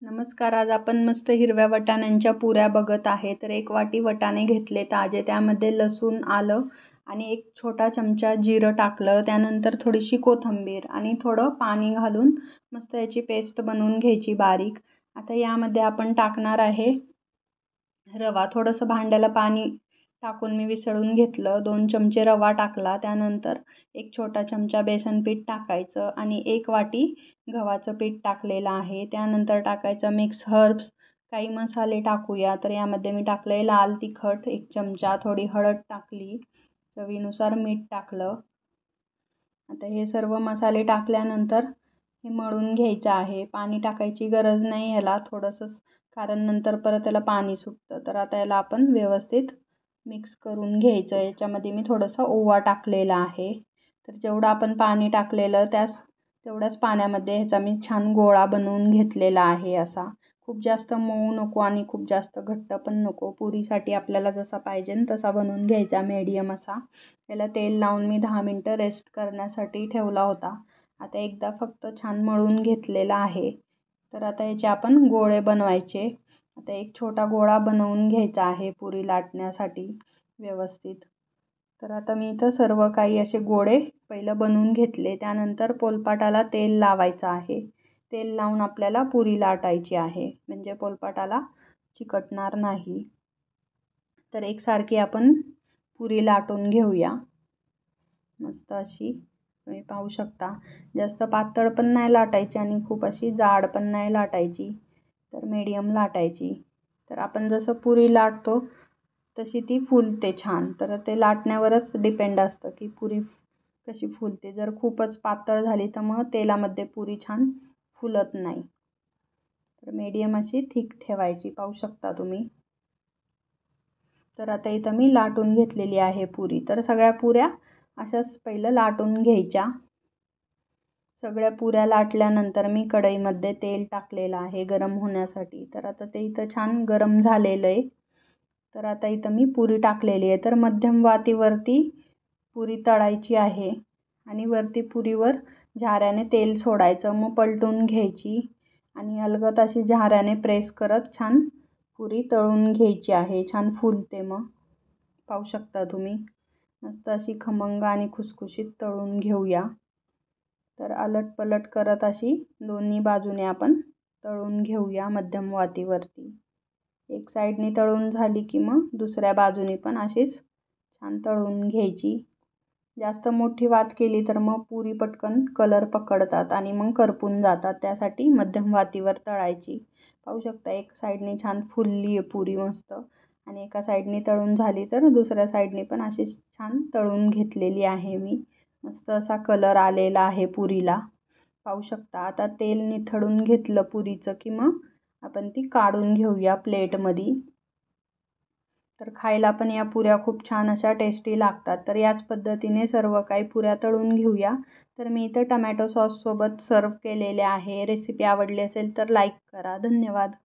नमस्कार. आज आपण मस्त हिरव्या वाटाण्यांच्या पुऱ्या बघत आहे. तर 1 वाटी वाटाणे घेतले ताजे, त्यामध्ये लसूण, आलं आणि 1 छोटा चमचा जिरं टाकलं. त्यानंतर थोडीशी कोथिंबीर आणि थोडं पाणी घालून मस्त याची पेस्ट बनवून घ्यायची बारीक. आता यामध्ये आपण टाकणार आहे रवा. थोडंसं भांड्याला पाणी टाकून मी विसळून घेतलं. 2 चमचे रवा टाकला. त्यानंतर 1 छोटा चमचा बेसन पीठ टाकायचं आणि 1 वाटी गव्हाचं पीठ टाकलेलं आहे. त्यानंतर टाकायचं मिक्स हर्ब्स. काही मसाले टाकूया. तर यामध्ये मी टाकलं आहे लाल तिखट 1 चमचा, थोडी हळद टाकली, चवीनुसार मीठ टाकलं. आता हे सर्व मसाले टाकल्यानंतर हे मळून घ्यायचं आहे. पाणी टाकायची गरज नाही ह्याला, थोडंसंच, कारण नंतर परत त्याला पाणी सुटतं. तर आता याला आपण व्यवस्थित मिक्स करून घ्यायचं. याच्यामध्ये मी थोडंसं ओवा टाकलेला आहे. तर जेवढं आपण पाणी टाकलेलं तेवढ्याच पाण्यामध्ये ह्याचा मी छान गोळा बनवून घेतलेला आहे. असा खूप जास्त मऊ नको आणि खूप जास्त घट्ट पण नको. पुरीसाठी आपल्याला जसा पाहिजे तसा बनवून घ्यायचा, मीडियम असा. याला तेल लावून मी 10 मिनटं रेस्ट करण्यासाठी ठेवला होता. आता एकदा फक्त छान मळून घेतलेला आहे. तर आता याचे आपण गोळे बनवायचे. आता 1 छोटा गोळा बनवून घ्यायचा आहे पुरी लाटण्यासाठी व्यवस्थित. तर आता मी इथं सर्व काही असे गोळे पहिलं बनवून घेतले. त्यानंतर पोलपाटाला तेल लावायचं आहे. तेल लावून आपल्याला पुरी लाटायची आहे, म्हणजे पोलपाटाला चिकटणार नाही. तर एकसारखी आपण पुरी लाटून घेऊया मस्त अशी. तुम्ही पाहू शकता, जास्त पातळ पण नाही लाटायची आणि खूप अशी जाड पण नाही लाटायची, तर मीडियम लाटायची. तर आपण जसं पुरी लाटतो तशी ती फुलते छान. तर ते लाटण्यावरच डिपेंड असतं की पुरी कशी फुलते. जर खूपच पातळ झाली तर मग तेलामध्ये पुरी छान फुलत नाही. तर मीडियम अशी थिक ठेवायची, पाहू शकता तुम्ही. तर आता इथं मी लाटून घेतलेली आहे पुरी. तर सगळ्या पुऱ्या अशाच पहिलं लाटून घ्यायच्या. सगळ्या पुऱ्या लाटल्यानंतर मी कढईमध्ये तेल टाकलेलं आहे गरम होण्यासाठी. तर आता ते इथं छान गरम झालेलं आहे. तर आता इथं मी पुरी टाकलेली आहे. तर मध्यम वातीवरती पुरी तळायची आहे आणि वरती पुरीवर झाऱ्याने तेल सोडायचं. मग पलटून घ्यायची आणि अलगद अशी झाऱ्याने प्रेस करत छान पुरी तळून घ्यायची आहे. छान फुलते मग, पाहू शकता तुम्ही. मस्त अशी खमंग आणि खुसखुशीत तळून घेऊया. तर अलट पलट करत अशी दोन्ही बाजूने आपण तळून घेऊया मध्यम वातीवरती. एक साईडने तळून झाली की मग दुसऱ्या बाजूने पण अशीच छान तळून घ्यायची. जास्त मोठी वात केली तर मग पुरी पटकन कलर पकडतात आणि मग करपून जातात. त्यासाठी मध्यम वातीवर तळायची. पाहू शकता एक साईडने छान फुलली आहे पुरी मस्त, आणि एका साईडने तळून झाली तर दुसऱ्या साईडने पण अशी छान तळून घेतलेली आहे मी. मस्त असा कलर आलेला आहे पुरीला, पाहू शकता. आता तेल निथळून घेतलं पुरीचं की मग आपण ती काढून घेऊया प्लेटमध्ये. तर खायला पण या पुऱ्या खूप छान अशा टेस्टी लागतात. तर याच पद्धतीने सर्व काही पुऱ्या तळून घेऊया. तर मी इथं टमॅटो सॉससोबत सर्व केलेले आहे. रेसिपी आवडली असेल तर लाईक करा. धन्यवाद.